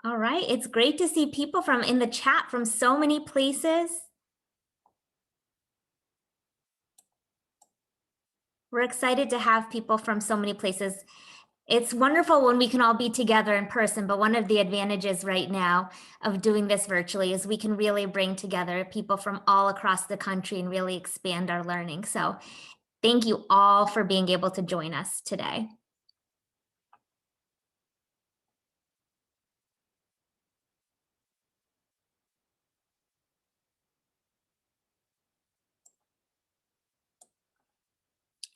All right, it's great to see people from in the chat from so many places. We're excited to have people from so many places. It's wonderful when we can all be together in person, but one of the advantages right now of doing this virtually is we can really bring together people from all across the country and really expand our learning. So thank you all for being able to join us today.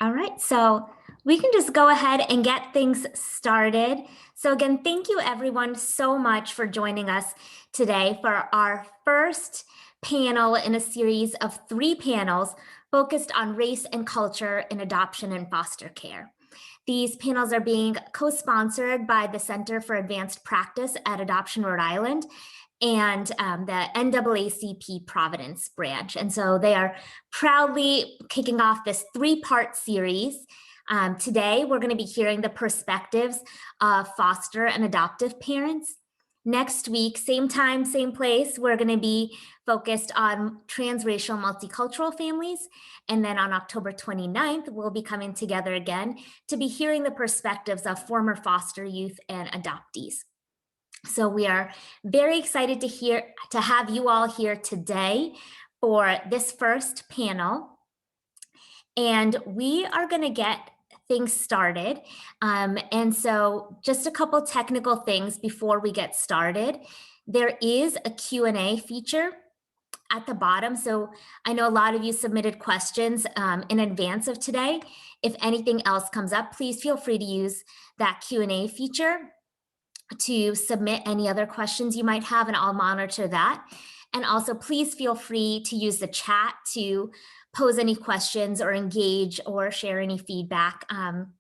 All right, so we can just go ahead and get things started. So again, thank you everyone so much for joining us today for our first panel in a series of 3 panels focused on race and culture in adoption and foster care. These panels are being co-sponsored by the Center for Advanced Practice at Adoption Rhode Island and the NAACP Providence branch. And so they are proudly kicking off this 3-part series. Today, we're going to be hearing the perspectives of foster and adoptive parents. Next week, same time, same place, we're going to be focused on transracial multicultural families. And then on October 29th, we'll be coming together again to be hearing the perspectives of former foster youth and adoptees. So we are very excited to have you all here today for this first panel. And we are going to get things started. And so just a couple technical things before we get started. There is a Q&A feature at the bottom. So I know a lot of you submitted questions in advance of today. If anything else comes up, please feel free to use that Q&A feature to submit any other questions you might have, and I'll monitor that. And also please feel free to use the chat to pose any questions or engage or share any feedback. And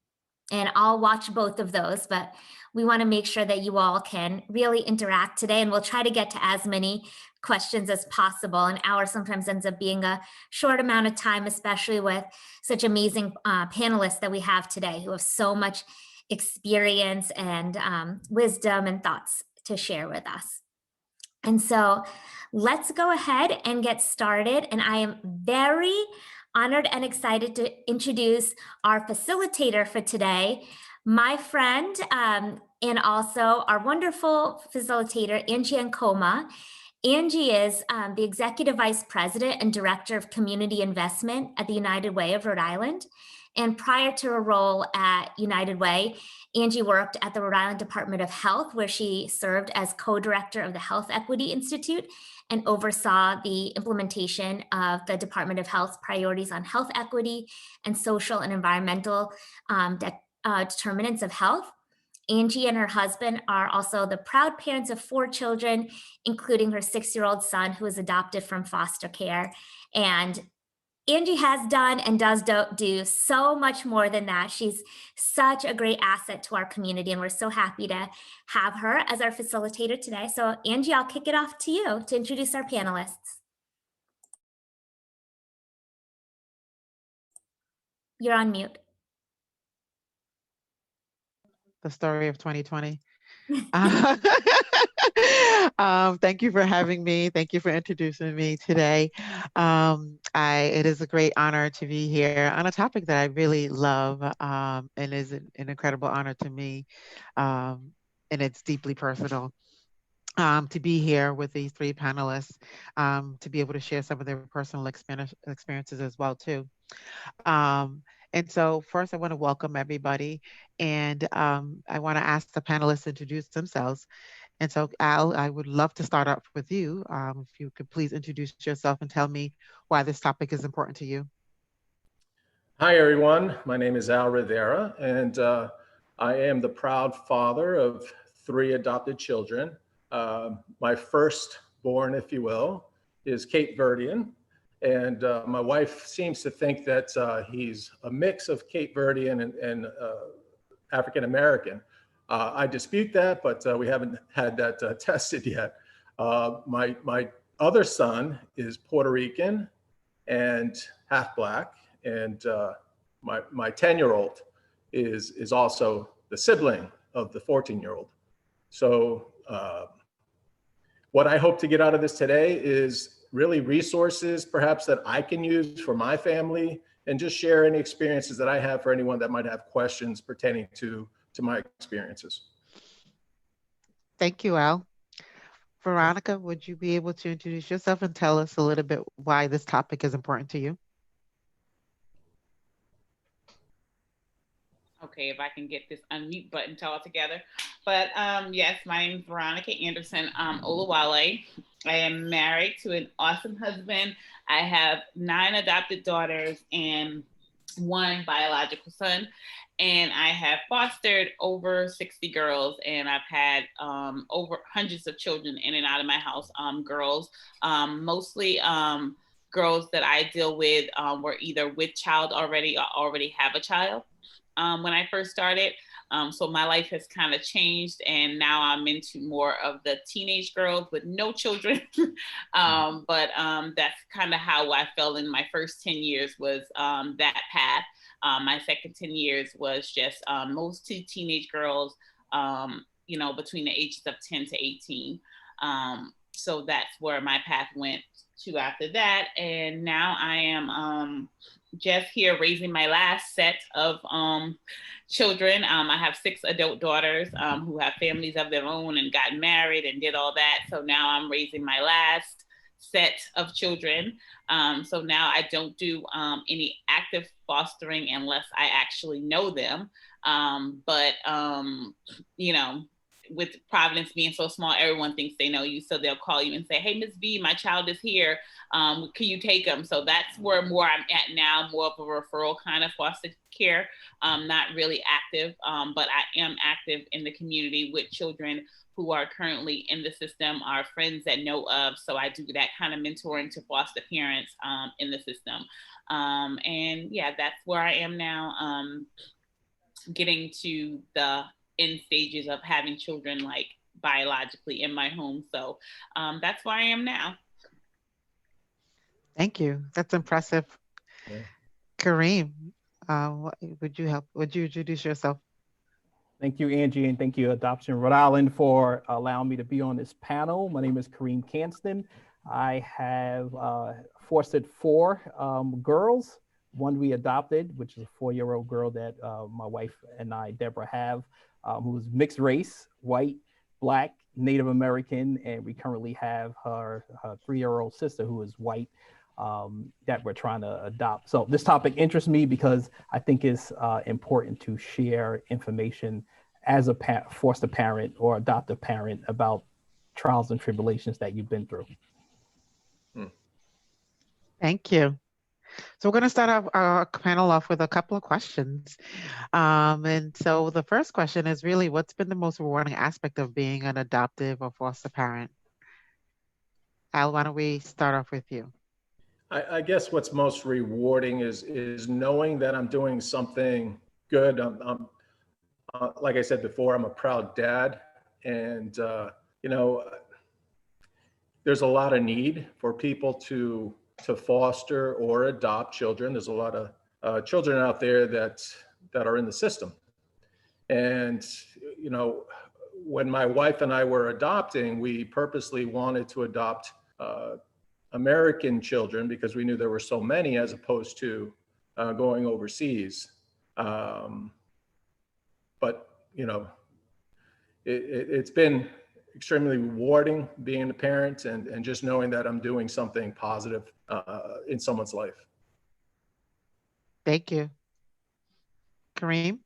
I'll watch both of those, but we want to make sure that you all can really interact today, and we'll try to get to as many questions as possible. An hour sometimes ends up being a short amount of time, especially with such amazing panelists that we have today who have so much experience and wisdom and thoughts to share with us. And so let's go ahead and get started. And I am very honored and excited to introduce our facilitator for today, my friend, and also our wonderful facilitator, Angie Ancoma. Angie is the Executive Vice President and Director of Community Investment at the United Way of Rhode Island. And prior to her role at United Way, Angie worked at the Rhode Island Department of Health, where she served as co-director of the Health Equity Institute and oversaw the implementation of the Department of Health's priorities on health equity and social and environmental determinants of health. Angie and her husband are also the proud parents of 4 children, including her 6-year-old son, who was adopted from foster care. And Angie has done and does do so much more than that. She's such a great asset to our community, and we're so happy to have her as our facilitator today. So Angie, I'll kick it off to you to introduce our panelists. You're on mute. The story of 2020. Thank you for having me. Thank you for introducing me today. It is a great honor to be here on a topic that I really love, and is an incredible honor to me, and it's deeply personal. To be here with these 3 panelists, to be able to share some of their personal experiences as well too. And so first I want to welcome everybody, and I want to ask the panelists to introduce themselves. And so Al, I would love to start off with you. If you could please introduce yourself and tell me why this topic is important to you. Hi everyone, my name is Al Rivera, and I am the proud father of 3 adopted children. My firstborn, if you will, is Cape Verdean. And my wife seems to think that he's a mix of Cape Verdean and African-American. I dispute that, but we haven't had that tested yet. My other son is Puerto Rican and half Black, and my 10-year-old is also the sibling of the 14-year-old. So what I hope to get out of this today is really resources perhaps that I can use for my family, and just share any experiences that I have for anyone that might have questions pertaining to my experiences. Thank you, Al. Veronica, would you be able to introduce yourself and tell us a little bit why this topic is important to you? Okay, if I can get this unmute button all together. But yes, my name is Veronica Anderson Olawale. I am married to an awesome husband. I have 9 adopted daughters and 1 biological son. And I have fostered over 60 girls, and I've had over hundreds of children in and out of my house, girls, mostly girls that I deal with were either with child already or already have a child. When I first started. So my life has kind of changed, and now I'm into more of the teenage girls with no children. But that's kind of how I felt in my first 10 years was that path. My second 10 years was just mostly teenage girls, between the ages of 10 to 18. So that's where my path went to after that. And now I am just here raising my last set of children. I have 6 adult daughters who have families of their own and got married and did all that. So now I'm raising my last set of children. So now I don't do any active fostering unless I actually know them. But with Providence being so small, everyone thinks they know you. So they'll call you and say, hey, Ms. V, my child is here. Can you take them? So that's where more I'm at now, more of a referral kind of foster care, not really active, but I am active in the community with children who are currently in the system, are friends that know of. So I do that kind of mentoring to foster parents in the system. And yeah, that's where I am now, getting to the end stages of having children like biologically in my home. So that's where I am now. Thank you. That's impressive. Yeah. Kareem, would you introduce yourself? Thank you, Angie, and thank you, Adoption Rhode Island, for allowing me to be on this panel. My name is Kareem Canston. I have fostered 4 girls. 1 we adopted, which is a 4-year-old girl that my wife and I, Deborah, have, who's mixed race, white, Black, Native American, and we currently have her 3-year-old sister who is white, that we're trying to adopt. So this topic interests me because I think it's important to share information as a foster parent or adoptive parent about trials and tribulations that you've been through. Thank you. So we're going to start our panel off with a couple of questions. And so the first question is really, what's been the most rewarding aspect of being an adoptive or foster parent? Al, why don't we start off with you? I guess what's most rewarding is knowing that I'm doing something good. I'm like I said before, I'm a proud dad, and there's a lot of need for people to foster or adopt children. There's a lot of children out there that are in the system, and when my wife and I were adopting, we purposely wanted to adopt American children because we knew there were so many, as opposed to going overseas. But it's been extremely rewarding being a parent and just knowing that I'm doing something positive in someone's life. Thank you. Kareem?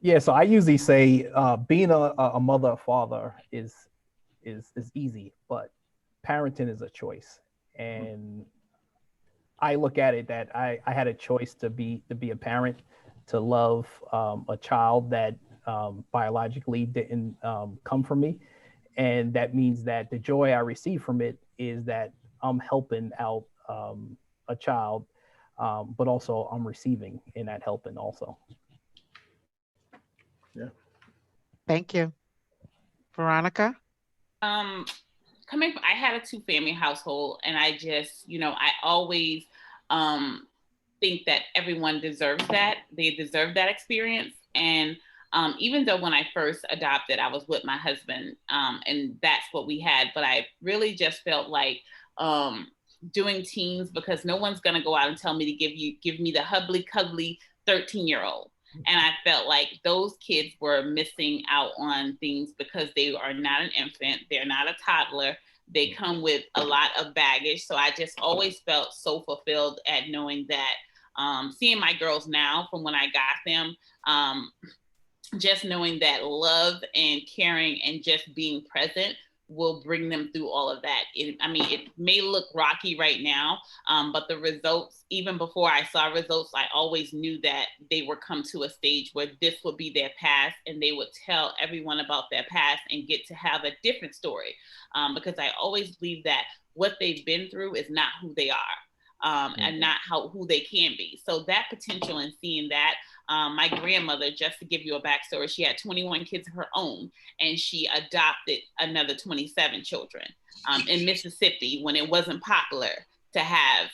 Yeah, so I usually say being a mother or father is easy, but parenting is a choice. And I look at it that I had a choice to be a parent, to love a child that biologically didn't come from me. And that means that the joy I receive from it is that I'm helping out a child, but also I'm receiving in that helping also. Yeah. Thank you. Veronica? I had a 2-family household, and I just, I always think that everyone deserves that. They deserve that experience. And Even though when I first adopted, I was with my husband, and that's what we had. But I really just felt like doing teens, because no one's going to go out and tell me to give me the hubbly cuddly 13-year-old. And I felt like those kids were missing out on things because they are not an infant. They're not a toddler. They come with a lot of baggage. So I just always felt so fulfilled at knowing that, seeing my girls now from when I got them, just knowing that love and caring and just being present will bring them through all of that. It may look rocky right now, but the results, even before I saw results, I always knew that they would come to a stage where this would be their past, and they would tell everyone about their past and get to have a different story. Because I always believe that what they've been through is not who they are. And not who they can be. So that potential and seeing that, my grandmother, just to give you a backstory, she had 21 kids of her own, and she adopted another 27 children in Mississippi when it wasn't popular to have,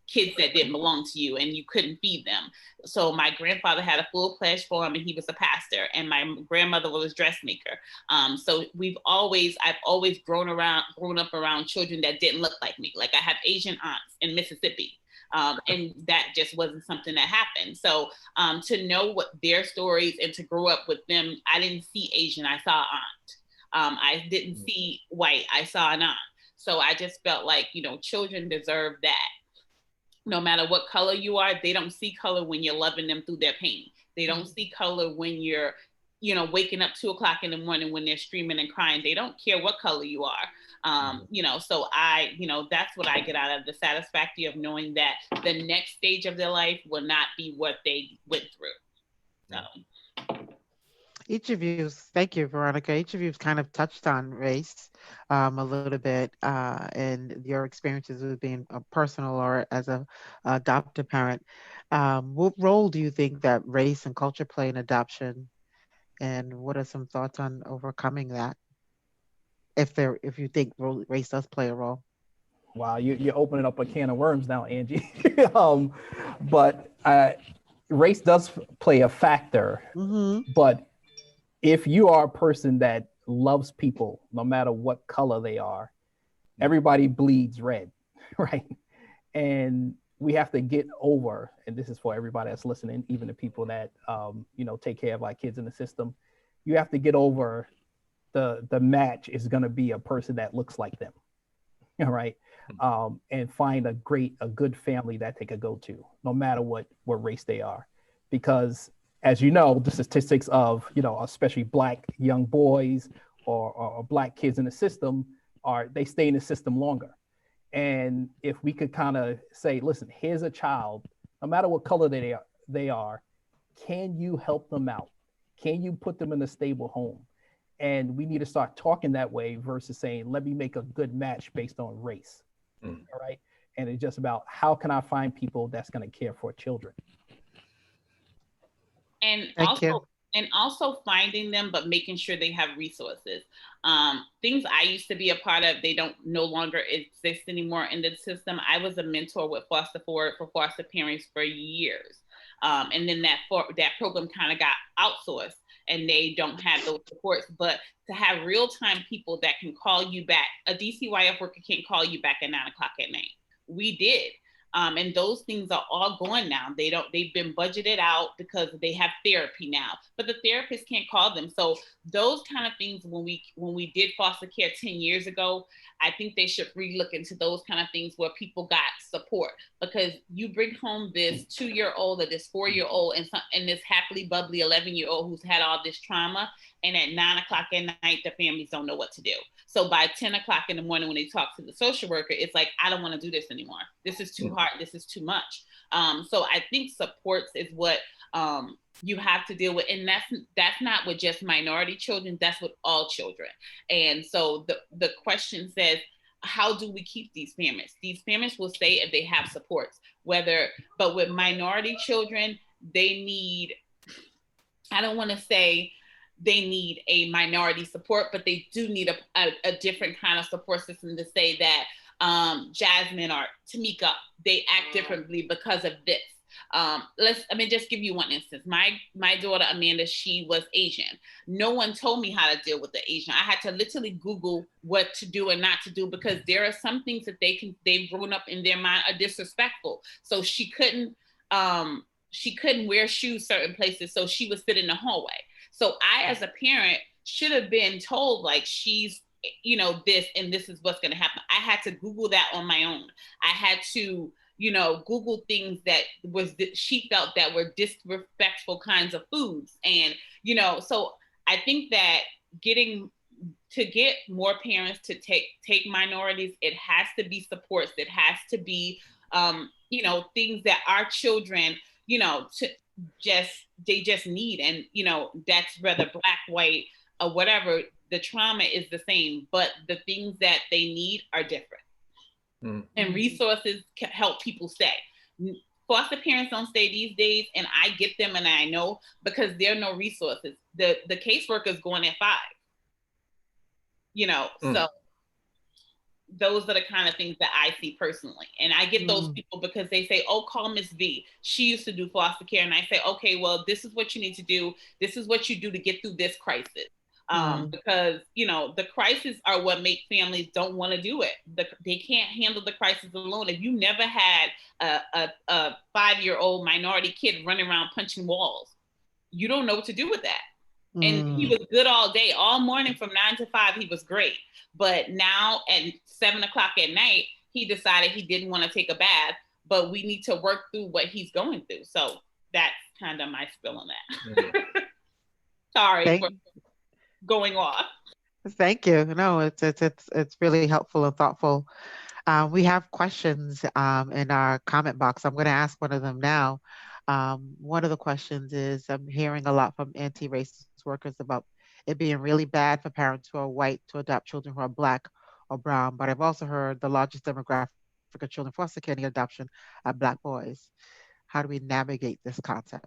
kids that didn't belong to you and you couldn't feed them. So my grandfather had a full-fledged farm, and he was a pastor, and my grandmother was a dressmaker. So I've always grown up around children that didn't look like me. Like I have Asian aunts in Mississippi. And that just wasn't something that happened. So to know what their stories and to grow up with them, I didn't see Asian, I saw aunt. I didn't see white, I saw an aunt. So I just felt like, children deserve that. No matter what color you are, they don't see color when you're loving them through their pain. They don't see color when you're, waking up 2:00 in the morning when they're screaming and crying. They don't care what color you are. So that's what I get out of the satisfaction of knowing that the next stage of their life will not be what they went through. So. Thank you, Veronica. Each of you've kind of touched on race a little bit and your experiences with being a personal or as a adoptive parent. What role do you think that race and culture play in adoption? And what are some thoughts on overcoming that? If you think race does play a role. Wow, you're opening up a can of worms now, Angie. But race does play a factor. Mm-hmm. But if you are a person that loves people, no matter what color they are, everybody bleeds red, right? And we have to get over, and this is for everybody that's listening, even the people that take care of our kids in the system. You have to get over the match is going to be a person that looks like them, all right? And find a good family that they could go to, no matter what race they are, because as you know, the statistics of especially Black young boys or Black kids in the system they stay in the system longer. And if we could kind of say, listen, here's a child, no matter what color they are, can you help them out? Can you put them in a stable home? And we need to start talking that way versus saying, let me make a good match based on race. All right. And it's just about how can I find people that's going to care for children? And also finding them, but making sure they have resources. Things I used to be a part of, they don't no longer exist anymore in the system. I was a mentor with Foster Forward for foster parents for years. And then that program kind of got outsourced and they don't have those supports. But to have real-time people that can call you back, a DCYF worker can't call you back at 9:00 at night. We did. And those things are all gone now. They've been budgeted out because they have therapy now, but the therapist can't call them. So those kind of things, when we did foster care 10 years ago, I think they should relook into those kind of things where people got support, because you bring home this 2-year-old or this 4-year-old and this happily bubbly 11-year-old who's had all this trauma. And at 9:00 at night, the families don't know what to do. So by 10:00 in the morning, when they talk to the social worker, it's like, I don't want to do this anymore. This is too hard. This is too much. So I think supports is what you have to deal with. And that's not with just minority children, that's with all children. And so the question says, how do we keep these families? These families will stay if they have supports, but with minority children, they need, I don't want to say they need a minority support, but they do need a different kind of support system to say that Jasmine or Tamika, they act differently because of this. Just give you one instance. My daughter Amanda, she was Asian. No one told me how to deal with the Asian. I had to literally Google what to do and not to do, because there are some things that they've grown up in their mind are disrespectful. So she couldn't wear shoes certain places, so she would sit in the hallway. So I, as a parent, should have been told, like, she's, this, and this is what's going to happen. I had to Google that on my own. I had to, Google things that she felt that were disrespectful kinds of foods. And, so I think that to get more parents to take minorities, it has to be supports. It has to be, things that our children, they just need. And, that's whether Black, white, or whatever, the trauma is the same, but the things that they need are different. Mm-hmm. And resources can help people stay. Foster parents don't stay these days, and I get them, and I know, because there are no resources. The caseworker is going at 5. So those are the kind of things that I see personally. And I get those people because they say, oh, call Miss V. She used to do foster care. And I say, okay, well, this is what you need to do. This is what you do to get through this crisis. Because, the crises are what make families don't want to do it. They can't handle the crisis alone. If you never had a 5-year-old minority kid running around punching walls, you don't know what to do with that. And he was good all day, all morning from 9 to 5, he was great. But now at 7 o'clock at night, he decided he didn't want to take a bath, but we need to work through what he's going through. So that's kind of my spill on that. Sorry for going off. Thank you. No, it's really helpful and thoughtful. We have questions in our comment box. I'm going to ask one of them now. One of the questions is, I'm hearing a lot from anti-racist workers about it being really bad for parents who are white to adopt children who are Black or brown, but I've also heard the largest demographic of children foster care adoption are Black boys. How do we navigate this concept?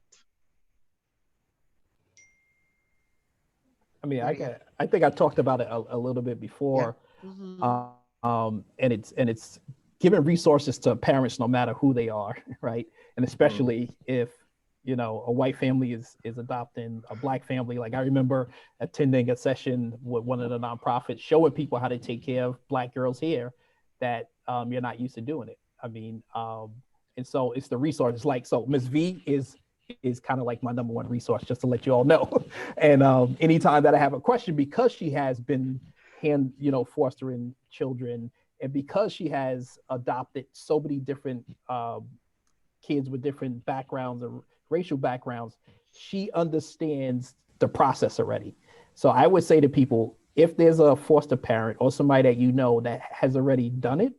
I mean, I think I talked about it a little bit before. Yeah. And it's giving resources to parents no matter who they are, right? And especially if, a white family is adopting a Black family. Like, I remember attending a session with one of the nonprofits showing people how to take care of Black girls here that you're not used to doing it. I mean, and so it's the resources. Like, so Ms. V is kind of like my number one resource, just to let you all know. And anytime that I have a question, because she has been fostering children, and because she has adopted so many different kids with different backgrounds or racial backgrounds, she understands the process already. So I would say to people, if there's a foster parent or somebody that that has already done it,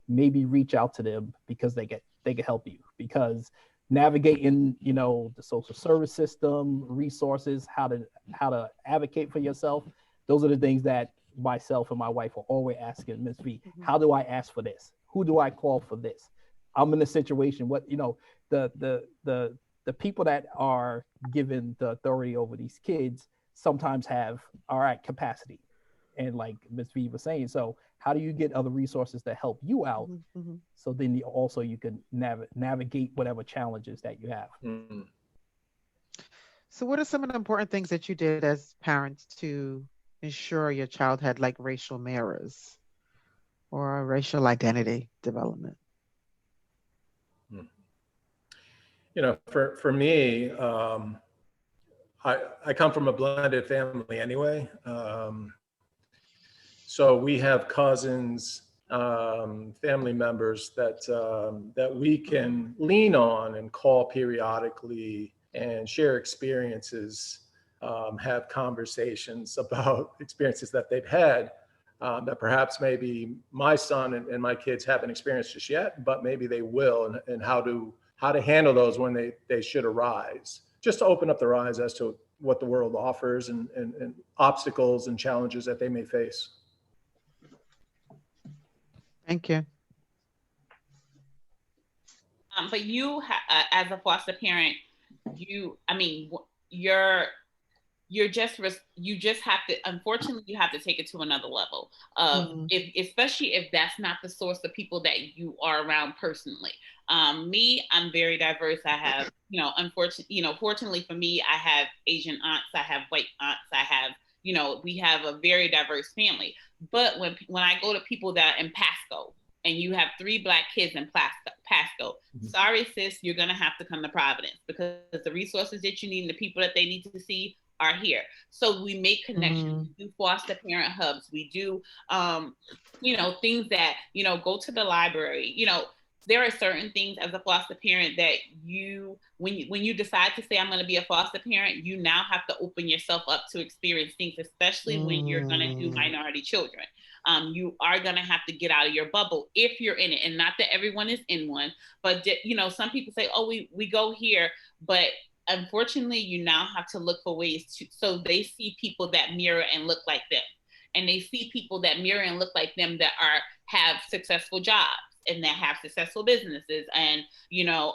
maybe reach out to them, because they can help you. Because navigating, the social service system, resources, how to advocate for yourself, those are the things that myself and my wife are always asking Ms. V. How do I ask for this? Who do I call for this? I'm in a situation, the people that are given the authority over these kids sometimes have capacity. And like Ms. V was saying, so how do you get other resources that help you out? So then you can navigate whatever challenges that you have. So what are some of the important things that you did as parents to ensure your child had like racial mirrors or racial identity development? For me, I come from a blended family anyway. So we have cousins, family members that we can lean on and call periodically and share experiences, have conversations about experiences that they've had, that perhaps maybe my son and my kids haven't experienced just yet, but maybe they will, and how to handle those when they should arise, just to open up their eyes as to what the world offers and obstacles and challenges that they may face. Thank you. But you, as a foster parent, your you just have to, unfortunately, you have to take it to another level of, especially if that's not the source of people that you are around personally. Me, I'm very diverse. I have, fortunately for me, I have Asian aunts, I have white aunts, I have, we have a very diverse family. But when I go to people that are in Pasco, and you have 3 Black kids in Pasco, sorry, sis, you're going to have to come to Providence, because the resources that you need and the people that they need to see are here. So we make connections. We do foster parent hubs. We do, things that, go to the library. There are certain things as a foster parent that when you decide to say, I'm going to be a foster parent, you now have to open yourself up to experience things, especially when you're going to do minority children. You are going to have to get out of your bubble if you're in it. And not that everyone is in one, but some people say, oh, we go here, but unfortunately, you now have to look for ways so they see people that mirror and look like them. And they see people that mirror and look like them that have successful jobs and that have successful businesses and,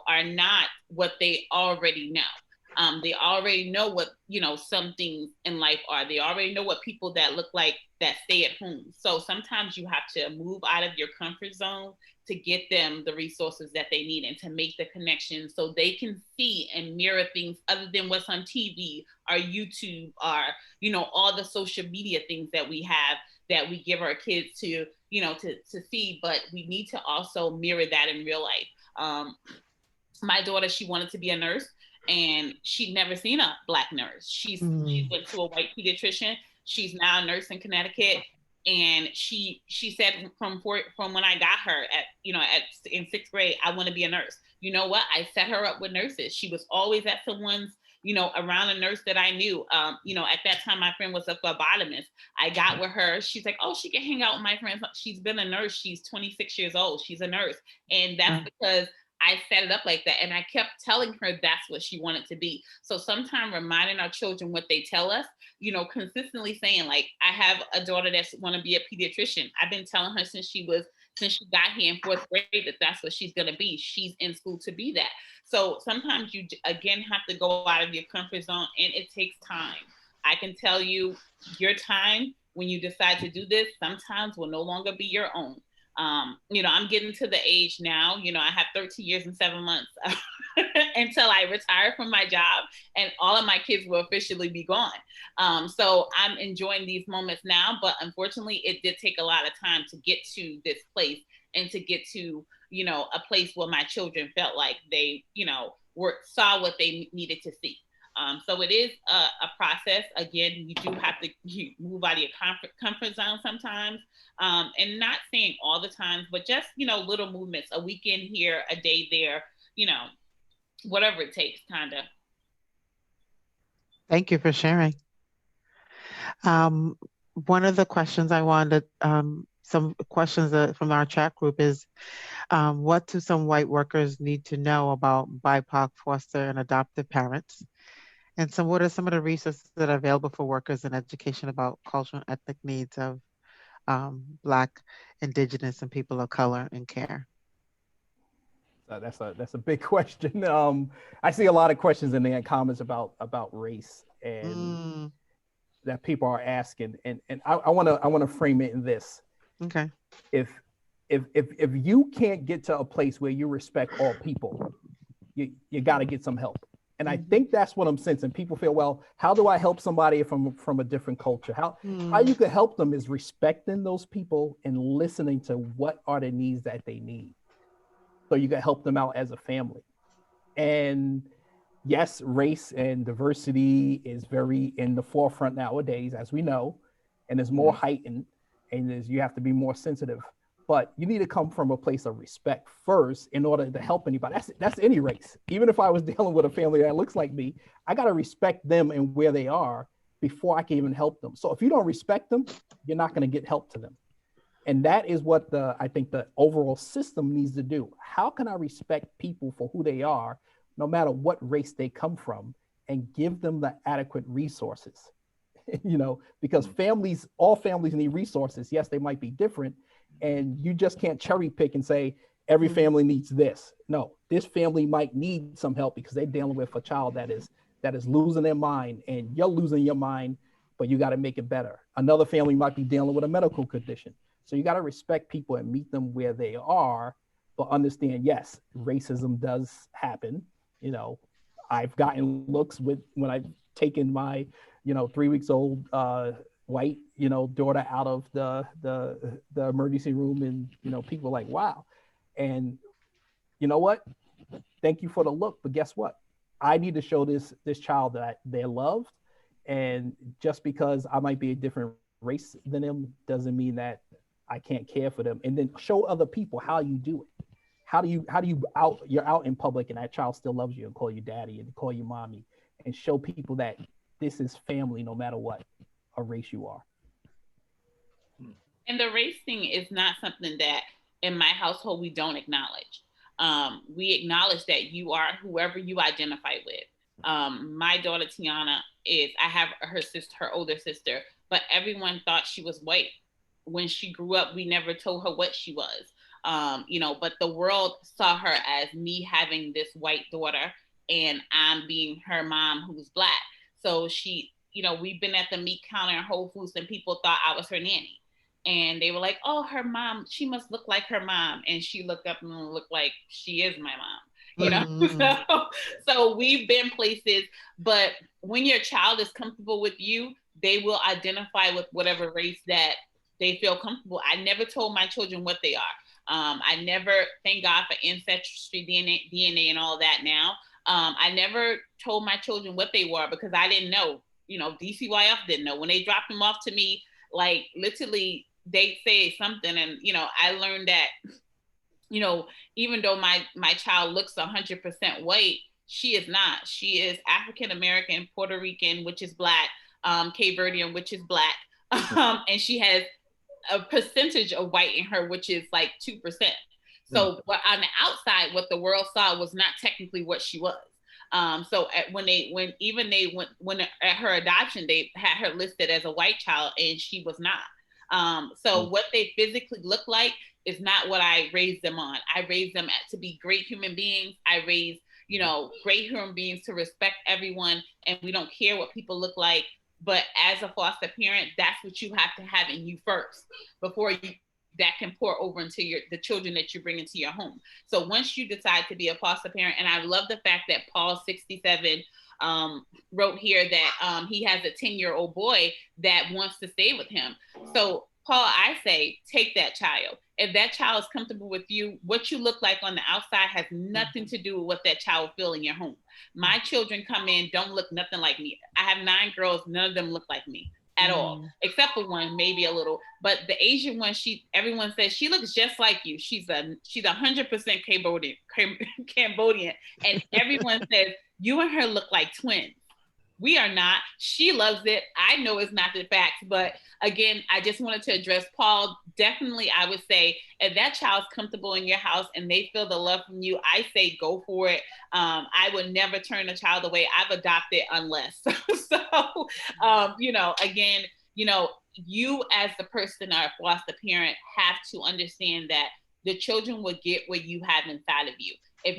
are not what they already know. They already know what, some things in life are. They already know what people that look like that stay at home. So sometimes you have to move out of your comfort zone to get them the resources that they need and to make the connection so they can see and mirror things other than what's on TV or YouTube or, all the social media things that we have that we give our kids to, to see, but we need to also mirror that in real life. My daughter, she wanted to be a nurse and she'd never seen a Black nurse. She went to a white pediatrician. She's now a nurse in Connecticut. And she said from when I got her in 6th grade, I want to be a nurse. You know what? I set her up with nurses. She was always at someone's, around a nurse that I knew. At that time, my friend was a phlebotomist. I got with her. She's like, oh, she can hang out with my friends. She's been a nurse. She's 26 years old. She's a nurse. And that's because I set it up like that. And I kept telling her that's what she wanted to be. So sometimes reminding our children what they tell us, consistently saying, like, I have a daughter that's want to be a pediatrician. I've been telling her since she got here in 4th grade that that's what she's going to be. She's in school to be that. So sometimes you, again, have to go out of your comfort zone and it takes time. I can tell you your time when you decide to do this sometimes will no longer be your own. I'm getting to the age now, I have 13 years and 7 months until I retire from my job and all of my kids will officially be gone. So I'm enjoying these moments now, but unfortunately it did take a lot of time to get to this place and to get to, a place where my children felt like they, saw what they needed to see. So it is a process. Again, you do have to move out of your comfort zone sometimes. And not saying all the times, but just, little movements, a weekend here, a day there, whatever it takes, kind of. Thank you for sharing. One of the questions I wanted, some questions from our chat group is, what do some white workers need to know about BIPOC, foster, and adoptive parents? And what are some of the resources that are available for workers in education about cultural and ethnic needs of Black, Indigenous, and people of color in care? That's a big question. I see a lot of questions in the comments about race and that people are asking, and I want to frame it in this. Okay. If you can't get to a place where you respect all people, you got to get some help. And I think that's what I'm sensing. People feel, well, how do I help somebody from a different culture? How you can help them is respecting those people and listening to what are the needs that they need. So you can help them out as a family. And yes, race and diversity is very in the forefront nowadays, as we know, and is more heightened, and you have to be more sensitive. But you need to come from a place of respect first in order to help anybody. That's any race. Even if I was dealing with a family that looks like me, I got to respect them and where they are before I can even help them. So if you don't respect them, you're not going to get help to them. And that is what I think the overall system needs to do. How can I respect people for who they are, no matter what race they come from, and give them the adequate resources? Because all families need resources. Yes, they might be different. And you just can't cherry pick and say, every family needs this. No, this family might need some help because they're dealing with a child that that is losing their mind, and you're losing your mind, but you got to make it better. Another family might be dealing with a medical condition. So you got to respect people and meet them where they are, but understand, yes, racism does happen. You know, I've gotten looks when I've taken my, 3 weeks old white, daughter out of the emergency room, and people are like, wow. And you know what? Thank you for the look, but guess what? I need to show this child that they're loved, and just because I might be a different race than them doesn't mean that I can't care for them. And then show other people how you do it. How do you you're out in public and that child still loves you and call you daddy and call you mommy, and show people that this is family no matter what a race you are. And the race thing is not something that in my household we don't acknowledge. We acknowledge that you are whoever you identify with. My daughter Tiana I have her older sister, but everyone thought she was white. When she grew up, we never told her what she was. But the world saw her as me having this white daughter and I'm being her mom who's Black. So we've been at the meat counter in Whole Foods and people thought I was her nanny. And they were like, oh, her mom, she must look like her mom. And she looked up and looked like she is my mom, Mm-hmm. So we've been places, but when your child is comfortable with you, they will identify with whatever race that they feel comfortable. I never told my children what they are. I never, thank God for ancestry, DNA and all that now. I never told my children what they were because I didn't know, DCYF didn't know. When they dropped them off to me, like literally they say something and, I learned that, even though my child looks 100% white, she is not. She is African-American, Puerto Rican, which is Black, Cape Verdean, which is Black. And she has a percentage of white in her, which is like 2%. So but on the outside, what the world saw was not technically what she was. So when at her adoption, they had her listed as a white child and she was not. So what they physically look like is not what I raised them on. I raised them to be great human beings. I raised, great human beings to respect everyone, and we don't care what people look like. But as a foster parent, that's what you have to have in you first before that can pour over into the children that you bring into your home. So once you decide to be a foster parent, and I love the fact that Paul 67 wrote here that he has a 10-year-old boy that wants to stay with him. So Paul, I say, take that child. If that child is comfortable with you, what you look like on the outside has nothing to do with what that child will feel in your home. My children come in, don't look nothing like me. I have 9 girls, none of them look like me at all, except for one, maybe a little. But the Asian one, everyone says she looks just like you. She's 100% Cambodian, and everyone says you and her look like twins. We are not. She loves it. I know it's not the facts, but again, I just wanted to address Paul. Definitely, I would say if that child's comfortable in your house and they feel the love from you, I say go for it. I would never turn a child away. I've adopted unless. So, again, you as the person or foster parent have to understand that the children will get what you have inside of you. If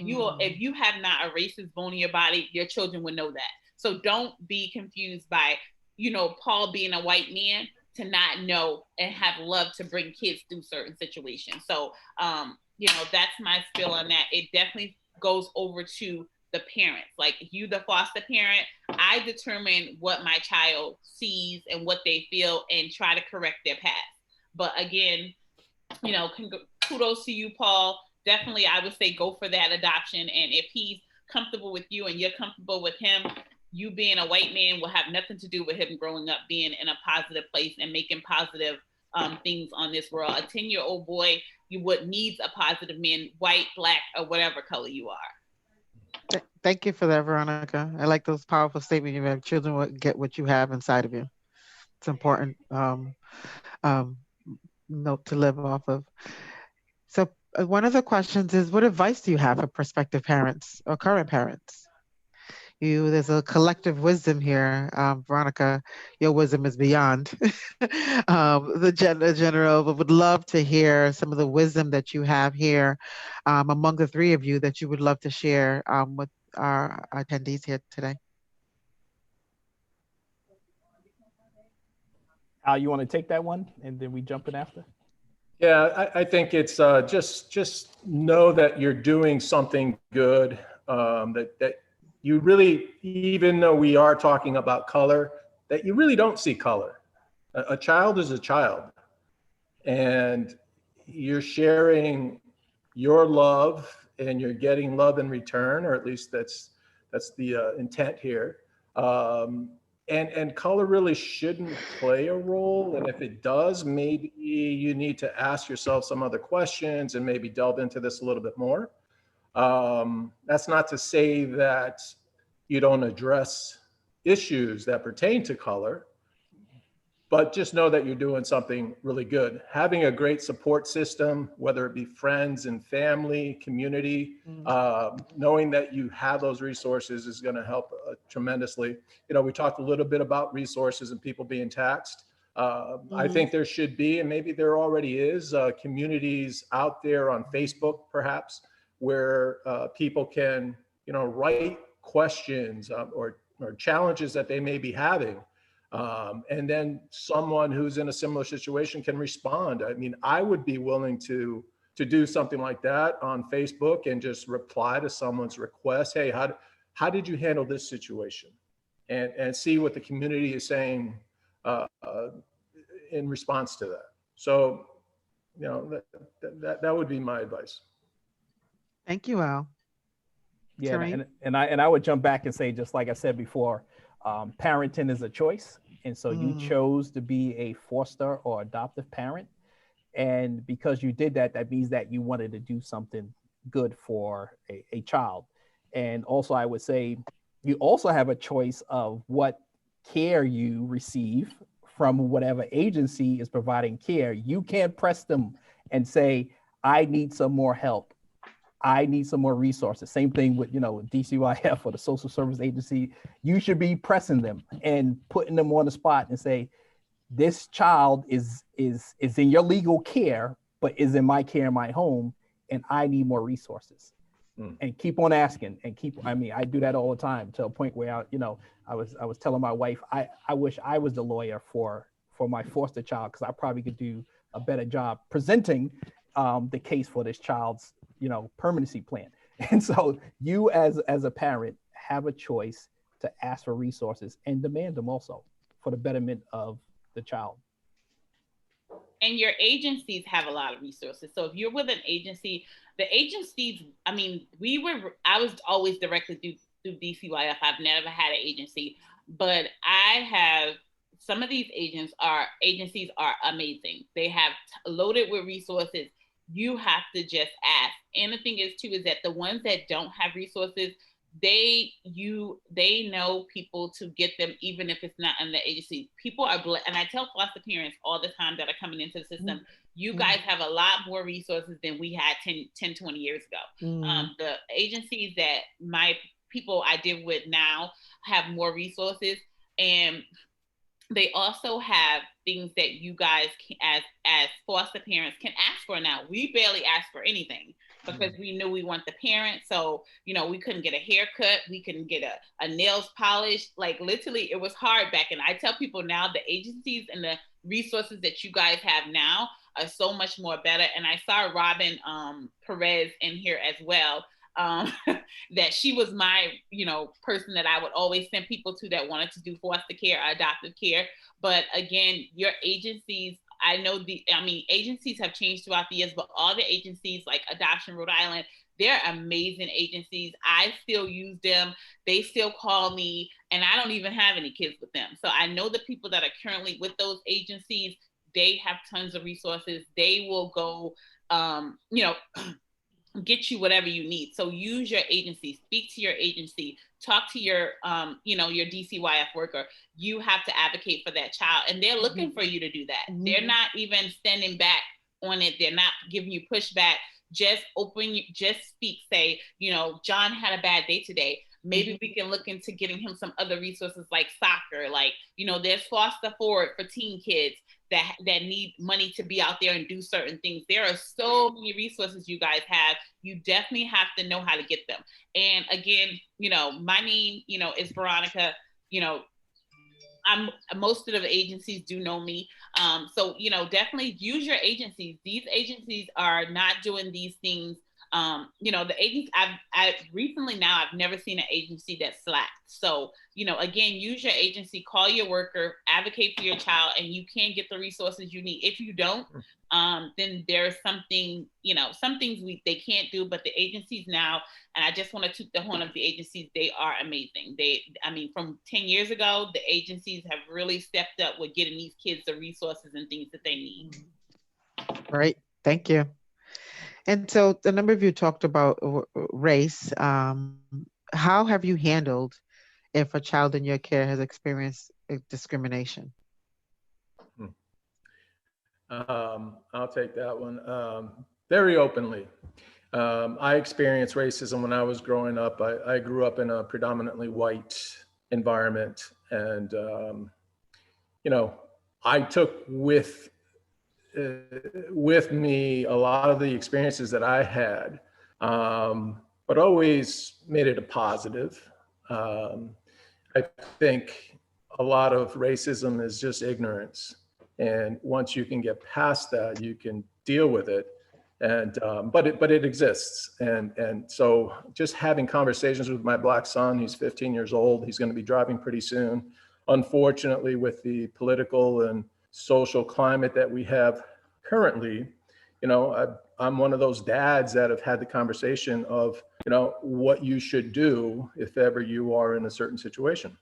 you have not a racist bone in your body, your children will know that. So don't be confused by, Paul being a white man to not know and have love to bring kids through certain situations. So, that's my spill on that. It definitely goes over to the parents. Like you, the foster parent, I determine what my child sees and what they feel and try to correct their path. But again, kudos to you, Paul. Definitely, I would say go for that adoption. And if he's comfortable with you and you're comfortable with him, you being a white man will have nothing to do with him growing up being in a positive place and making positive things on this world. A 10-year-old boy, you would needs a positive man, white, Black, or whatever color you are. Thank you for that, Veronica. I like those powerful statements you have. Children will get what you have inside of you. It's important note to live off of. So one of the questions is, what advice do you have for prospective parents or current parents? There's a collective wisdom here. Veronica, your wisdom is beyond the general, but would love to hear some of the wisdom that you have here among the 3 of you that you would love to share with our attendees here today. Al, you want to take that one and then we jump in after? Yeah, I think it's just know that you're doing something good. That you really, even though we are talking about color, that you really don't see color. A child is a child, and you're sharing your love, and you're getting love in return, or at least that's the intent here. Um, and color really shouldn't play a role. And if it does, maybe you need to ask yourself some other questions and maybe delve into this a little bit more. That's not to say that you don't address issues that pertain to color, but just know that you're doing something really good. Having a great support system, whether it be friends and family, community, knowing that you have those resources is going to help tremendously. You know, we talked a little bit about resources and people being taxed. I think there should be, and maybe there already is, communities out there on Facebook, perhaps, where people can, you know, write questions or challenges that they may be having. And then someone who's in a similar situation can respond. I mean, I would be willing to do something like that on Facebook and just reply to someone's request. Hey, how did you handle this situation? And see what the community is saying in response to that. So, you know, that would be my advice. Thank you, Al. Yeah, Kareem? and I would jump back and say, just like I said before, parenting is a choice. And so you chose to be a foster or adoptive parent. And because you did that, that means that you wanted to do something good for a child. And also, I would say you also have a choice of what care you receive from whatever agency is providing care. You can't press them and say, I need some more help. I need some more resources. Same thing with, DCYF or the social service agency. You should be pressing them and putting them on the spot and say, this child is in your legal care, but is in my care in my home, and I need more resources. And keep on asking and I do that all the time to a point where I was telling my wife, I wish I was the lawyer for my foster child, because I probably could do a better job presenting the case for this child's permanency plan. And so you as a parent have a choice to ask for resources and demand them also for the betterment of the child. And your agencies have a lot of resources. So if you're with an agency, the agencies, I was always directly through DCYF. I've never had an agency, but I have some of these agencies are amazing. They have loaded with resources. You have to just ask. And the thing is too, is that the ones that don't have resources, they know people to get them, even if it's not in the agency. People are blessed. And I tell foster parents all the time that are coming into the system, you guys have a lot more resources than we had 10, 20 years ago. The agencies that my people I deal with now have more resources, and they also have things that you guys can, as foster parents can ask for now. We barely ask for anything because we knew we want the parent. So, we couldn't get a haircut. We couldn't get a nails polished. Like literally it was hard back. And I tell people now the agencies and the resources that you guys have now are so much more better. And I saw Robin Perez in here as well. That she was my, person that I would always send people to that wanted to do foster care or adoptive care. But again, your agencies, agencies have changed throughout the years, but all the agencies like Adoption Rhode Island, they're amazing agencies. I still use them. They still call me, and I don't even have any kids with them. So I know the people that are currently with those agencies, they have tons of resources. They will go, get you whatever you need. So use your agency, speak to your agency, talk to your, your DCYF worker. You have to advocate for that child, and they're looking for you to do that. They're not even standing back on it. They're not giving you pushback. Just speak, say, John had a bad day today. Maybe we can look into getting him some other resources like soccer, like, there's Foster Forward for teen kids that need money to be out there and do certain things. There are so many resources you guys have. You definitely have to know how to get them. And again, my name, is Veronica. most of the agencies do know me. So, definitely use your agencies. These agencies are not doing these things. The agents I recently now, I've never seen an agency that slacked. So, again, use your agency, call your worker, advocate for your child, and you can get the resources you need. If you don't, then there's something, some things they can't do, but the agencies now, and I just want to toot the horn of the agencies, they are amazing. From 10 years ago, the agencies have really stepped up with getting these kids the resources and things that they need. Right. Thank you. And so a number of you talked about race. How have you handled if a child in your care has experienced discrimination? I'll take that one. Very openly. I experienced racism when I was growing up. I grew up in a predominantly white environment, and I took with me a lot of the experiences that I had, but always made it a positive. I think a lot of racism is just ignorance. And once you can get past that, you can deal with it. And but it exists. And so just having conversations with my Black son, he's 15 years old, he's going to be driving pretty soon. Unfortunately, with the political and social climate that we have currently, I'm one of those dads that have had the conversation of, what you should do if ever you are in a certain situation.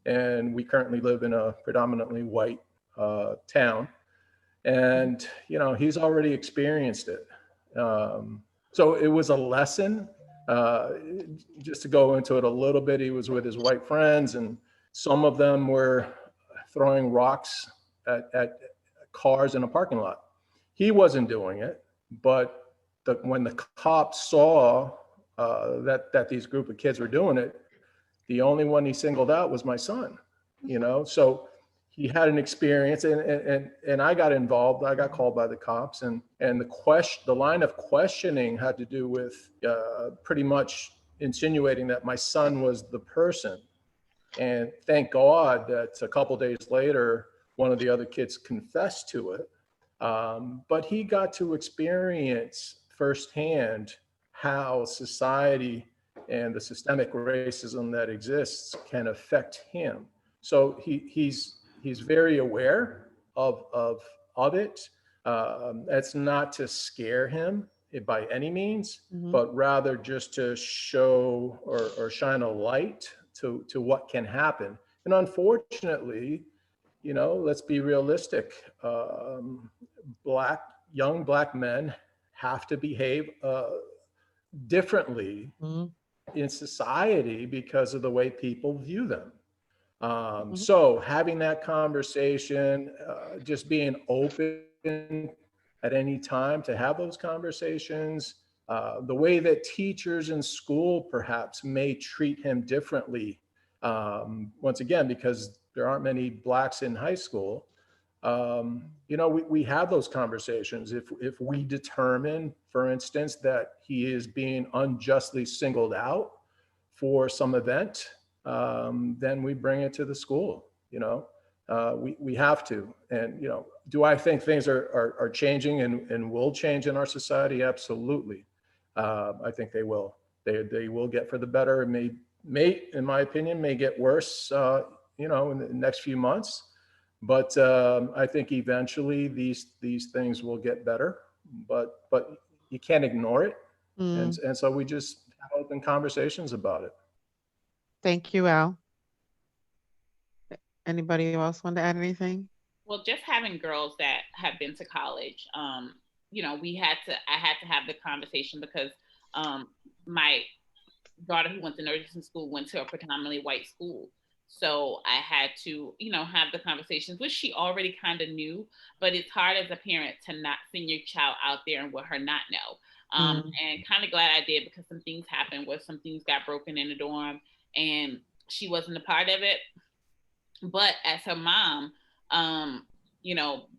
And we currently live in a predominantly white town. And, he's already experienced it. So it was a lesson. Just to go into it a little bit, he was with his white friends, and some of them were throwing rocks at cars in a parking lot. He wasn't doing it, but when the cops saw that these group of kids were doing it, the only one he singled out was my son. So he had an experience, and I got involved. I got called by the cops, and the line of questioning had to do with pretty much insinuating that my son was the person. And thank God that a couple days later, one of the other kids confessed to it. But he got to experience firsthand how society and the systemic racism that exists can affect him. So he's very aware of it. That's not to scare him by any means, but rather just to show or shine a light to what can happen. And unfortunately, let's be realistic. Young black men have to behave differently in society because of the way people view them. So having that conversation, just being open at any time to have those conversations, the way that teachers in school perhaps may treat him differently, once again, because there aren't many Blacks in high school. We have those conversations. If we determine, for instance, that he is being unjustly singled out for some event, then we bring it to the school. We have to. And do I think things are changing and will change in our society? Absolutely. I think they will. They will get for the better. It may, in my opinion, may get worse, in the next few months. But I think eventually these things will get better. But you can't ignore it. And so we just have open conversations about it. Thank you, Al. Anybody else want to add anything? Well, just having girls that have been to college, I had to have the conversation because my daughter who went to nursing school went to a predominantly white school. So I had to, have the conversations, which she already kind of knew, but it's hard as a parent to not send your child out there and let her not know. And kind of glad I did, because some things happened where some things got broken in the dorm and she wasn't a part of it. But as her mom,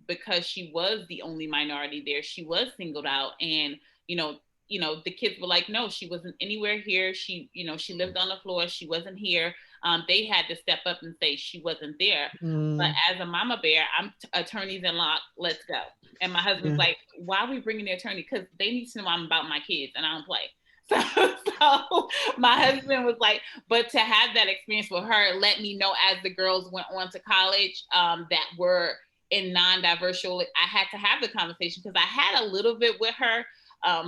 because she was the only minority there, she was singled out. And, the kids were like, no, she wasn't anywhere here. She lived on the floor. She wasn't here. They had to step up and say she wasn't there. But as a mama bear, I'm attorneys in lock, let's go. And my husband's like, why are we bringing the attorney? Because they need to know I'm about my kids and I don't play. So my husband was like, but to have that experience with her let me know as the girls went on to college that were in non-diverse, I had to have the conversation because I had a little bit with her,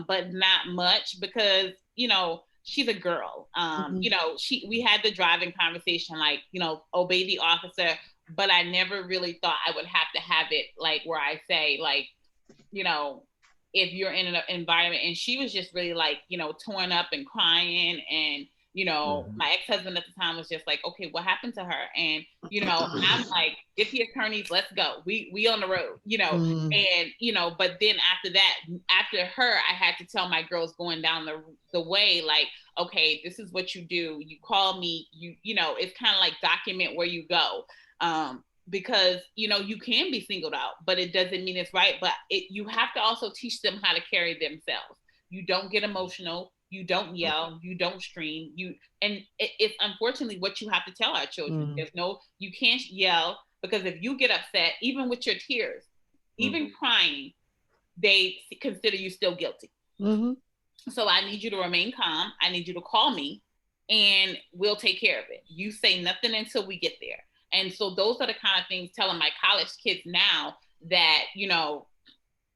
but not much because, you know, she's a girl. You know, we had the driving conversation, like, you know, obey the officer, but I never really thought I would have to have it like where I say, like, you know, if you're in an environment, and she was just really like, you know, torn up and crying. And, you know, my ex-husband at the time was just like, okay, what happened to her? And, you know, I'm like, get the attorneys, let's go. We on the road, you know, and, you know, but then after that, after her, I had to tell my girls going down the way, like, okay, this is what you do. You call me, you know, it's kind of like document where you go. Because, you know, you can be singled out, but it doesn't mean it's right. But you have to also teach them how to carry themselves. You don't get emotional. You don't yell. You don't scream. It's unfortunately what you have to tell our children. You can't yell, because if you get upset, even with your tears, even crying, they consider you still guilty. So I need you to remain calm. I need you to call me and we'll take care of it. You say nothing until we get there. And so those are the kind of things telling my college kids now that, you know,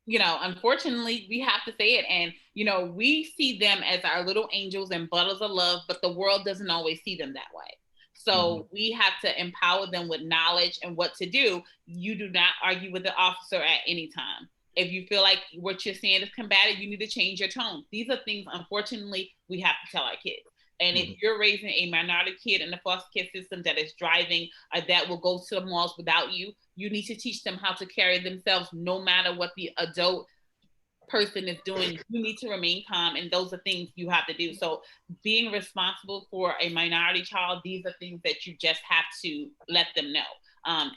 unfortunately we have to say it. And, you know, we see them as our little angels and bundles of love, but the world doesn't always see them that way. So we have to empower them with knowledge and what to do. You do not argue with the officer at any time. If you feel like what you're saying is combative, you need to change your tone. These are things, unfortunately, we have to tell our kids. And if you're raising a minority kid in the foster care system that is driving, that will go to the malls without you, you need to teach them how to carry themselves no matter what the adult person is doing. You need to remain calm, and those are things you have to do. So being responsible for a minority child, these are things that you just have to let them know.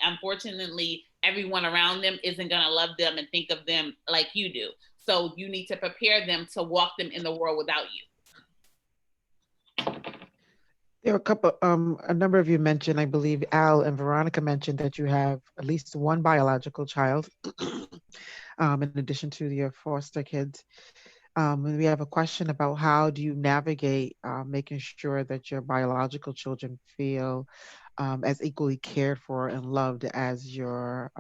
Unfortunately, everyone around them isn't going to love them and think of them like you do. So you need to prepare them to walk them in the world without you. There are a number of you mentioned, I believe Al and Veronica mentioned that you have at least one biological child, in addition to your foster kids. And we have a question about how do you navigate making sure that your biological children feel as equally cared for and loved as your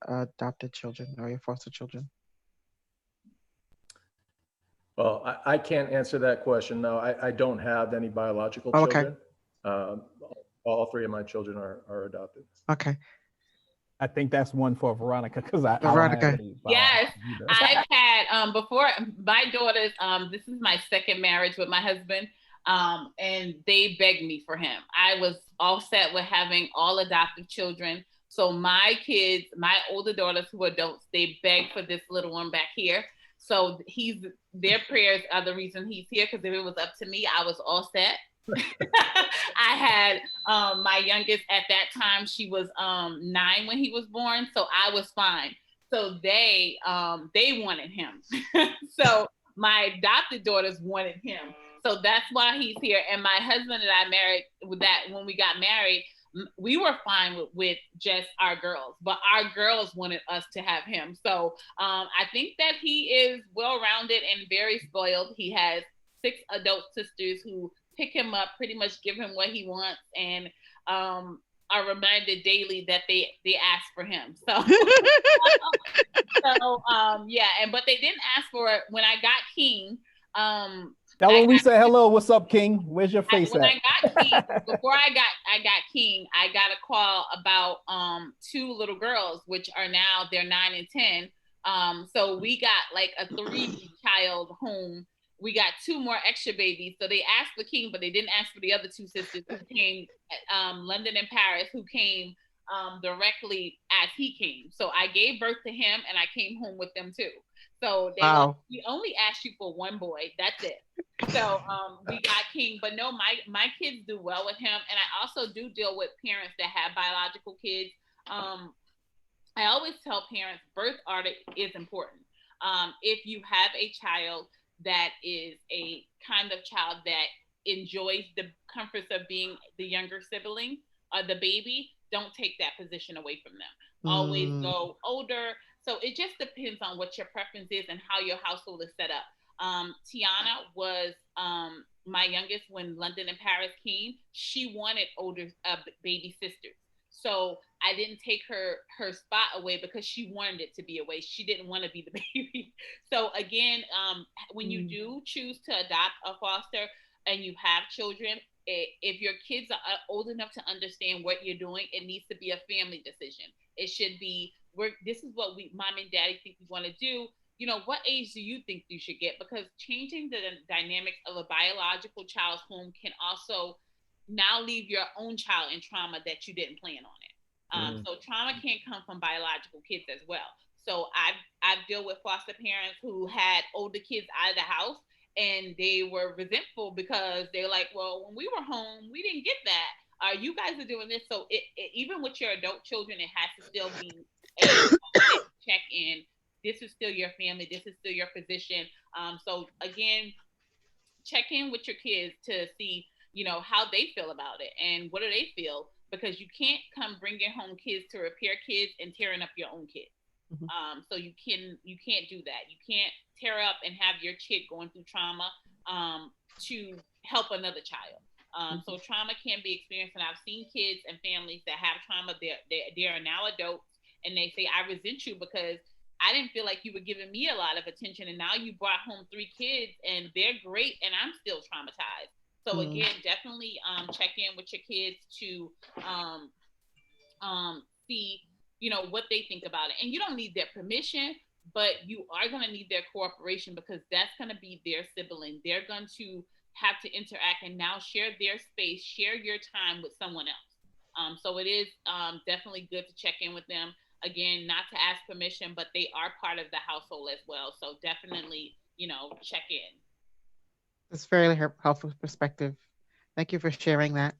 adopted children or your foster children? Well, I can't answer that question. No, I don't have any biological children. All three of my children are adopted. Okay. I think that's one for Veronica, because I Veronica. don't have any. Yes, I've had before my daughters. This is my second marriage with my husband, and they begged me for him. I was all set with having all adoptive children. So my kids, my older daughters who are adults, they begged for this little one back here. So their prayers are the reason he's here, because if it was up to me, I was all set. I had my youngest at that time, she was 9 when he was born, so I was fine. So they wanted him. So my adopted daughters wanted him. So that's why he's here. And my husband and I married with that. When we got married, we were fine with just our girls, but our girls wanted us to have him. So I think that he is well-rounded and very spoiled. He has 6 adult sisters who pick him up, pretty much give him what he wants, and are reminded daily that they ask for him. So, but they didn't ask for it when I got King. That when we say hello, what's up, King? Where's your face when at? I got King, before I got King, I got a call about 2 little girls, which are now they're 9 and 10. So we got like a 3-child home. We got 2 more extra babies. So they asked for King, but they didn't ask for the other 2 sisters who came, London and Paris, who came directly as he came. So I gave birth to him, and I came home with them too. So we only asked you for 1 boy. That's it. So we got King, but no, my kids do well with him. And I also do deal with parents that have biological kids. I always tell parents birth order is important. If you have a child that is a kind of child that enjoys the comforts of being the younger sibling or the baby, don't take that position away from them. Always go older. So it just depends on what your preference is and how your household is set up. Tiana was my youngest when London and Paris came. She wanted older baby sisters. So I didn't take her spot away because she wanted it to be away. She didn't want to be the baby. So again, when you do choose to adopt a foster and you have children, if your kids are old enough to understand what you're doing, it needs to be a family decision. It should be, this is what mom and daddy think we want to do. You know, what age do you think you should get? Because changing the dynamics of a biological child's home can also now leave your own child in trauma that you didn't plan on it. So trauma can't come from biological kids as well. So I've dealt with foster parents who had older kids out of the house and they were resentful because they're like, well, when we were home, we didn't get that. You guys are doing this. So even with your adult children, it has to still be a check in. This is still your family. This is still your position. So again, check in with your kids to see, you know, how they feel about it and what do they feel, because you can't come bringing home kids to repair kids and tearing up your own kids. So you can't do that. You can't tear up and have your kid going through trauma to help another child. So trauma can be experienced, and I've seen kids and families that have trauma. They are now adults, and they say, "I resent you because I didn't feel like you were giving me a lot of attention, and now you brought home 3 kids, and they're great, and I'm still traumatized." So again, definitely check in with your kids to see, you know, what they think about it. And you don't need their permission, but you are going to need their cooperation, because that's going to be their sibling. They're going to have to interact and now share their space, share your time with someone else. So it is definitely good to check in with them. Again, not to ask permission, but they are part of the household as well. So definitely, you know, check in. That's very helpful perspective. Thank you for sharing that.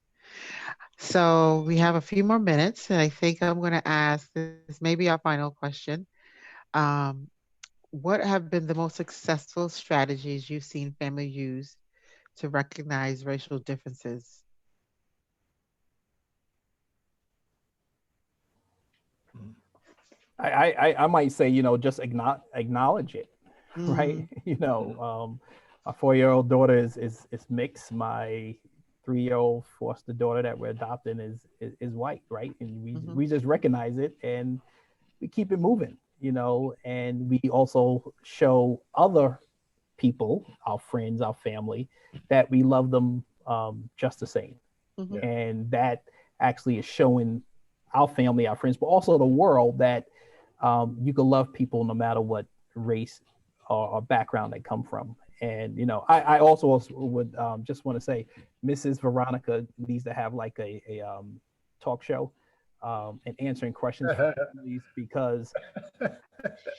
So we have a few more minutes, and I think I'm going to ask this maybe our final question. What have been the most successful strategies you've seen families use to recognize racial differences? I might say, you know, just acknowledge it, right? You know, my 4-year-old daughter is mixed. My 3-year-old foster daughter that we're adopting is white, right? And we just recognize it and we keep it moving, you know. And we also show other people, our friends, our family, that we love them just the same. And that actually is showing our family, our friends, but also the world that you can love people no matter what race or background they come from. And, you know, I also would just want to say Mrs. Veronica needs to have like a talk show and answering questions for families, because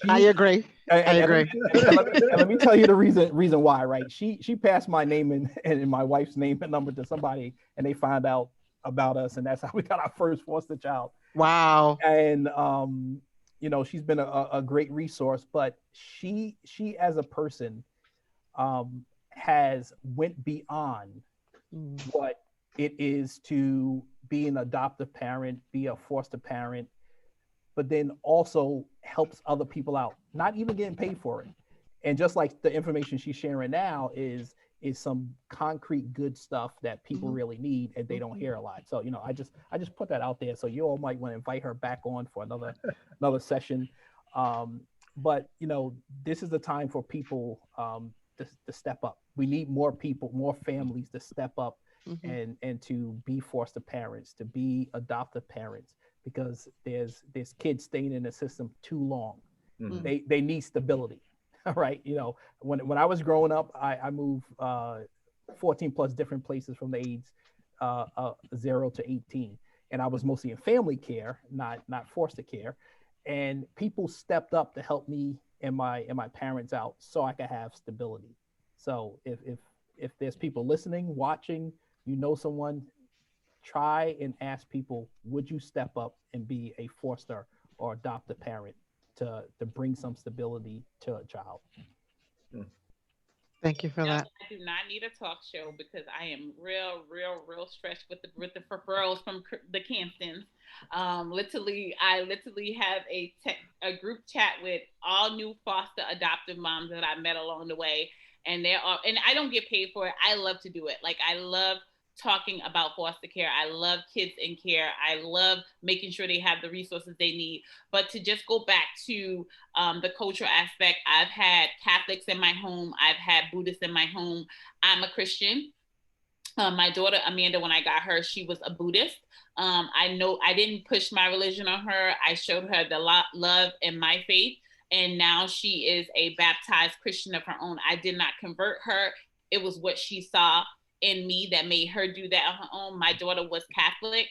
I agree. I agree. And let me tell you the reason why, right? She passed my name and my wife's name and number to somebody, and they found out about us, and that's how we got our first foster child. Wow. And you know, she's been a great resource, but she as a person has went beyond what it is to be an adoptive parent, be a foster parent, but then also helps other people out, not even getting paid for it. And just like the information she's sharing now is some concrete good stuff that people really need and they don't hear a lot. So, you know, I just put that out there. So you all might want to invite her back on for another session. But you know, this is the time for people to step up. We need more people, more families to step up and to be foster parents, to be adoptive parents, because there's kids staying in the system too long. They need stability. All right. You know, when I was growing up, I moved 14 plus different places from the age 0 to 18. And I was mostly in family care, not foster care. And people stepped up to help me and my parents out so I could have stability. So if there's people listening, watching, you know someone, try and ask people, would you step up and be a foster or adoptive parent to bring some stability to a child? Thank you for No, that. I do not need a talk show because I am real stretched with the referrals from the Camptons. I literally have a group chat with all new foster adoptive moms that I met along the way, and and I don't get paid for it. I love to do it. Like, I love talking about foster care. I love kids in care. I love making sure they have the resources they need. But to just go back to the cultural aspect, I've had Catholics in my home. I've had Buddhists in my home. I'm a Christian. My daughter Amanda, when I got her, she was a Buddhist. I know I didn't push my religion on her. I showed her the love in my faith, and now she is a baptized Christian of her own. I did not convert her. It was what she saw in me that made her do that on her own. My daughter was Catholic,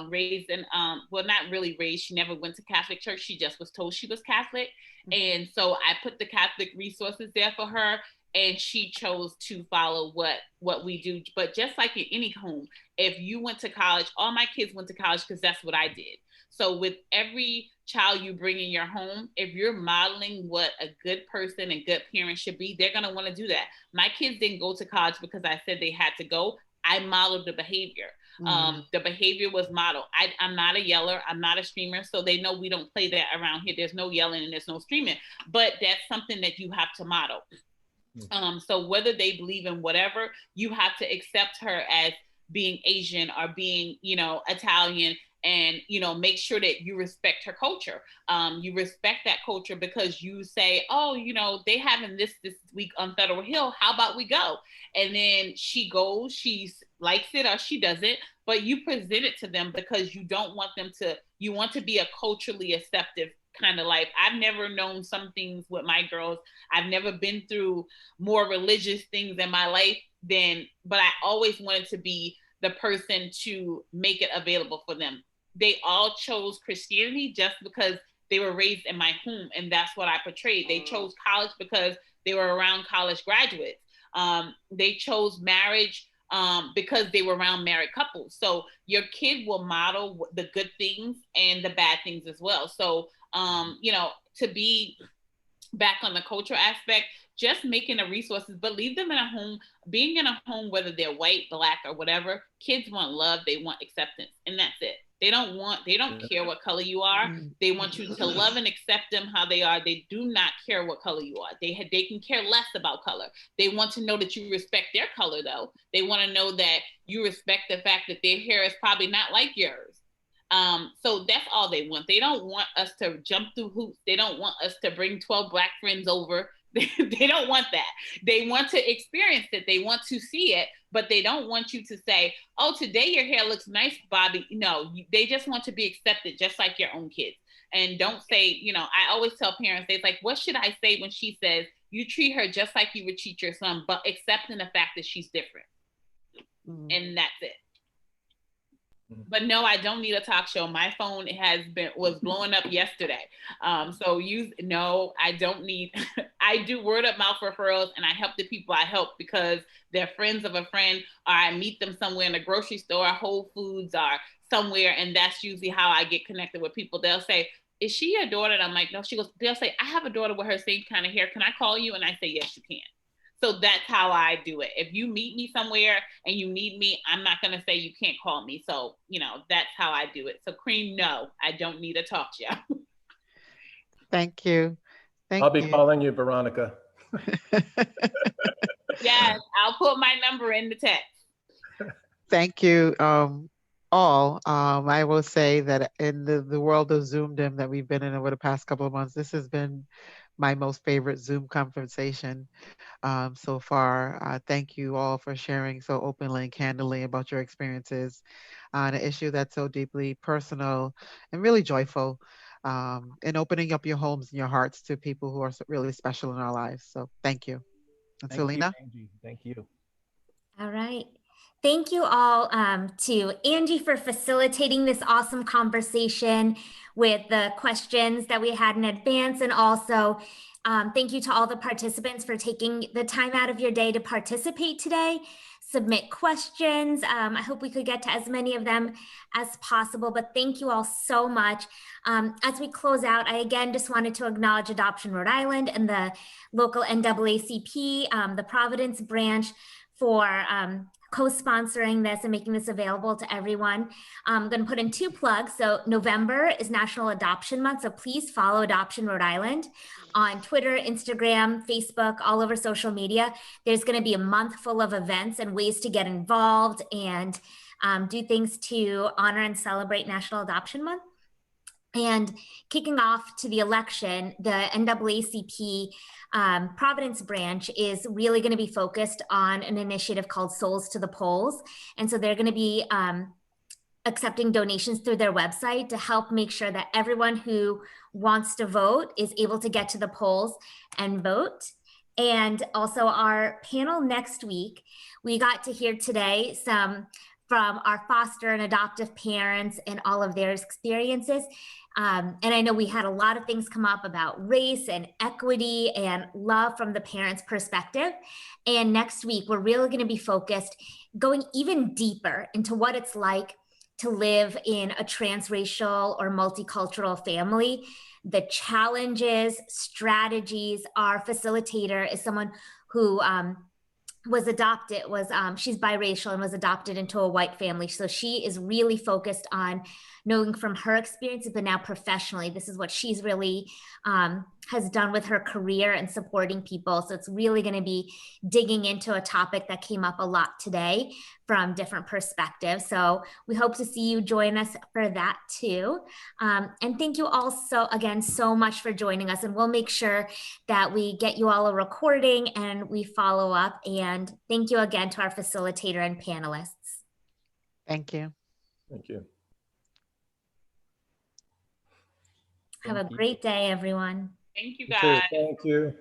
raised in, well, not really raised. She never went to Catholic church. She just was told she was Catholic. And so I put the Catholic resources there for her, and she chose to follow what we do. But just like in any home, if you went to college, all my kids went to college because that's what I did. So with every child you bring in your home, if you're modeling what a good person and good parent should be, they're going to want to do that. My kids didn't go to college because I said they had to go. I modeled the behavior. The behavior was modeled. I'm not a yeller. I'm not a screamer. So they know we don't play that around here. There's no yelling and there's no screaming. But that's something that you have to model. So whether they believe in whatever, you have to accept her as being Asian or being, Italian, and, make sure that you respect her culture. You respect that culture because you say, oh, they having this week on Federal Hill. How about we go? And then she goes, she likes it or she doesn't, but you present it to them because you don't want them to, you want to be a culturally acceptive kind of life. I've never known some things with my girls. I've never been through more religious things in my life but I always wanted to be the person to make it available for them. They all chose Christianity just because they were raised in my home, and that's what I portrayed. They chose college because they were around college graduates. They chose marriage because they were around married couples. So your kid will model the good things and the bad things as well. So, to be back on the cultural aspect, just making the resources, but leave them in a home. Being in a home, whether they're white, black, or whatever, kids want love, they want acceptance, and that's it. They don't care what color you are. They want you to love and accept them how they are. They do not care what color you are. They can care less about color. They want to know that you respect their color, though. They want to know that you respect the fact that their hair is probably not like yours. So that's all they want. They don't want us to jump through hoops. They don't want us to bring 12 Black friends over. They don't want that. They want to experience it. They want to see it, but they don't want you to say, oh, today your hair looks nice, Bobby. No, they just want to be accepted just like your own kids. And don't say, I always tell parents, they're like, what should I say when she says, you treat her just like you would treat your son, but accepting the fact that she's different. And that's it. But no, I don't need a talk show. My phone was blowing up yesterday. I don't need, I do word of mouth referrals, and I help the people I help because they're friends of a friend, or I meet them somewhere in a grocery store, Whole Foods, or somewhere. And that's usually how I get connected with people. They'll say, is she your daughter? And I'm like, no. They'll say, I have a daughter with her same kind of hair. Can I call you? And I say, yes, you can. So that's how I do it. If you meet me somewhere and you need me, I'm not going to say you can't call me. So, that's how I do it. So Cream, no, I don't need a talk show. Thank you. I'll be calling you, Veronica. Yes, I'll put my number in the text. Thank you all. I will say that in the world of Zoomdom that we've been in over the past couple of months, this has been my most favorite Zoom conversation so far. Thank you all for sharing so openly and candidly about your experiences on an issue that's so deeply personal and really joyful, and opening up your homes and your hearts to people who are really special in our lives. So thank you. And Selena? Angie. Thank you. All right. Thank you all to Angie for facilitating this awesome conversation with the questions that we had in advance. And also thank you to all the participants for taking the time out of your day to participate today. submit questions. I hope we could get to as many of them as possible, but thank you all so much. As we close out, I again just wanted to acknowledge Adoption Rhode Island and the local NAACP, the Providence branch, for co-sponsoring this and making this available to everyone. I'm going to put in 2 plugs. So November is National Adoption Month. So please follow Adoption Rhode Island on Twitter, Instagram, Facebook, all over social media. There's going to be a month full of events and ways to get involved and do things to honor and celebrate National Adoption Month. And kicking off to the election, the NAACP Providence branch is really going to be focused on an initiative called Souls to the Polls. And so they're going to be accepting donations through their website to help make sure that everyone who wants to vote is able to get to the polls and vote. And also our panel next week, we got to hear today some from our foster and adoptive parents and all of their experiences. And I know we had a lot of things come up about race and equity and love from the parents' perspective. And next week, we're really going to be focused, going even deeper into what it's like to live in a transracial or multicultural family, the challenges, strategies. Our facilitator is someone who was adopted, she's biracial and was adopted into a white family. So she is really focused on knowing from her experiences, but now professionally, this is what she's really has done with her career and supporting people. So it's really going to be digging into a topic that came up a lot today from different perspectives. So we hope to see you join us for that too. And thank you all again so much for joining us. And we'll make sure that we get you all a recording and we follow up. And thank you again to our facilitator and panelists. Thank you. Thank you. Have a great day, everyone. Thank you You too. guys. Thank you.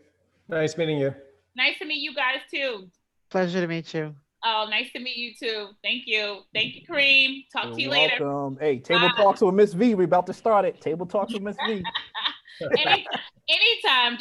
Nice meeting you. Nice to meet you guys too. Pleasure to meet you. Oh, nice to meet you too. Thank you. Thank you, Kareem. Talk You're to you later. welcome. Hey, Table Bye. Talks with Miss V. We're about to start it. Table Talks with Miss V. Anytime.